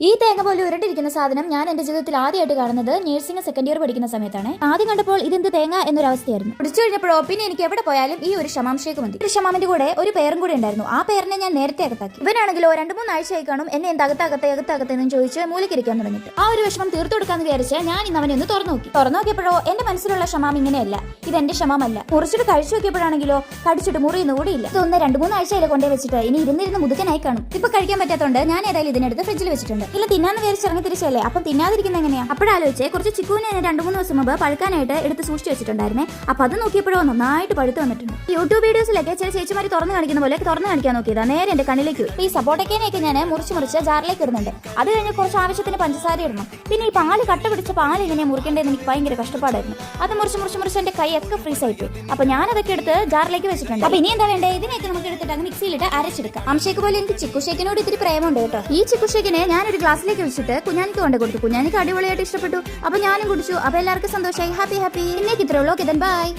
ഈ തേങ്ങ പോലെ ഉരുണ്ടിരിക്കുന്ന സാധനം ഞാൻ എന്റെ ജീവിതത്തിൽ ആദ്യമായിട്ട് കാണുന്നത് നഴ്സിംഗ് സെക്കൻഡ് ഇയർ പഠിക്കുന്ന സമയത്താണ്. ആദ്യം കണ്ടപ്പോൾ ഇതെന്ത് തേങ്ങ എന്നൊരവസ്ഥയായിരുന്നു. കുടിച്ചു കഴിഞ്ഞപ്പോഴോ പിന്നെ എനിക്ക് എവിടെ പോയാലും ഈ ഒരു ഷമാംഷേക്ക് മതി. ഒരു ഷമാമിന്റെ കൂടെ ഒരു പേരും കൂടെ ഉണ്ടായിരുന്നു. ആ പേരിനെ ഞാൻ നേരത്തെ അകത്താക്കി. ഇവനാണെങ്കിലോ 2-3 ആഴ്ചയായി കാണും എന്നെ എന്താ അകത്താകത്തെന്ന് ചോദിച്ച് മൂലക്കിരിക്കാൻ തുടങ്ങിയിട്ട്. ആ ഒരു വിഷമം തീർത്തു കൊടുക്കാന്ന് വിചാരിച്ച് ഞാൻ ഇന്ന് അവനെ ഒന്ന് തുറന്നു നോക്കിയപ്പോഴോ എന്റെ മനസ്സിലുള്ള ഷമാം ഇങ്ങനെയല്ല. ഇതെന്റെ ഷമാമല്ല. മുറിച്ചിട്ട് കഴിച്ചു നോക്കിയപ്പോഴാണെങ്കിലോ കടിച്ചിട്ട് മുറിയുന്ന കൂടിയില്ല. ഇതൊന്ന് 2-3 ആഴ്ചയിലെ കൊണ്ടേ വെച്ചിട്ട് ഇനി ഇരുന്നിരുന്ന് മുതുക്കനായി കാണും. ഇപ്പൊ കഴിക്കാൻ പറ്റാത്തതുകൊണ്ട് ഞാൻ ഏതായാലും ഇതിനെടുത്ത് ഫ്രിഡ്ജിൽ വെച്ചിട്ടുണ്ട്. ഇല്ല തിന്നാന്ന് വിചാരിച്ച് ഇറങ്ങി തിരിച്ചല്ലേ, അപ്പം തിന്നാതിരിക്കുന്ന എങ്ങനെയാ? അപ്പോഴാലോചിച്ച് കുറച്ച് ചിക്കുവിനെ 2-3 ദിവസം മുമ്പ് പഴുക്കാനായിട്ട് എടുത്ത് സൂക്ഷിച്ചു വെച്ചിട്ടുണ്ടായിരുന്നേ. അപ്പൊ അത് നോക്കിയപ്പോഴോ നന്നായിട്ട് പഴുത്ത് വന്നിട്ടുണ്ട്. യൂട്യൂബ് വീഡിയോസിലൊക്കെ ചില ചേച്ചിമാര് തുറന്നു കാണിക്കുന്ന പോലെ തുറന്നു കാണിക്കാൻ നോക്കിയതാ. നേരെ എന്റെ കണ്ണിലേക്ക് പോയി. ഈ സപ്പോട്ടക്കേനെയൊക്കെ ഞാൻ മുറിച്ച് ജാറിലേക്ക് ഇടുന്നുണ്ട്. അത് കഴിഞ്ഞ് കുറച്ച് ആവശ്യത്തിന് പഞ്ചസാര ഇടണം. പിന്നെ ഈ പാല് കട്ട പിടിച്ച പാല് എങ്ങനെ മുറിക്കേണ്ടതെന്ന് എനിക്ക് ഭയങ്കര കഷ്ടപ്പാടായിരുന്നു. അത് മുറിച്ച് എന്റെ കൈയൊക്കെ ഫ്രീസ് ആയിപ്പോയി. അപ്പൊ ഞാൻ അതൊക്കെ എടുത്ത് ജാറിലേക്ക് വെച്ചിട്ടുണ്ട്. അപ്പൊ ഇനി എന്താ വേണ്ടേ? ഇതിനൊക്കെ നമുക്ക് എടുത്തിട്ട് മിക്സിയിലിട്ട് അരച്ചെടുക്കാം. അംഷേക്ക് പോലെ എനിക്ക് ചിക്കു ഷേക്കിനോട് ഇത്തിരി പ്രേമുണ്ട് കേട്ടോ. ഈ ചിക്കു ഷേക്കിനെ ഞാനൊരു ഗ്ലാസ്സിലേക്ക് വെച്ചിട്ട് കുഞ്ഞാനിക്ക് കൊണ്ട് കൊടുത്തു. കുഞ്ഞാനിക്ക് അടിപൊളിയായിട്ട് ഇഷ്ടപ്പെട്ടു. അപ്പൊ ഞാനും കുടിച്ചു. അപ്പൊ എല്ലാവർക്കും സന്തോഷമായി. ഹാപ്പി. ഇന്നേക്ക് ഇത്രേ ഉള്ളൂ. Okay, by.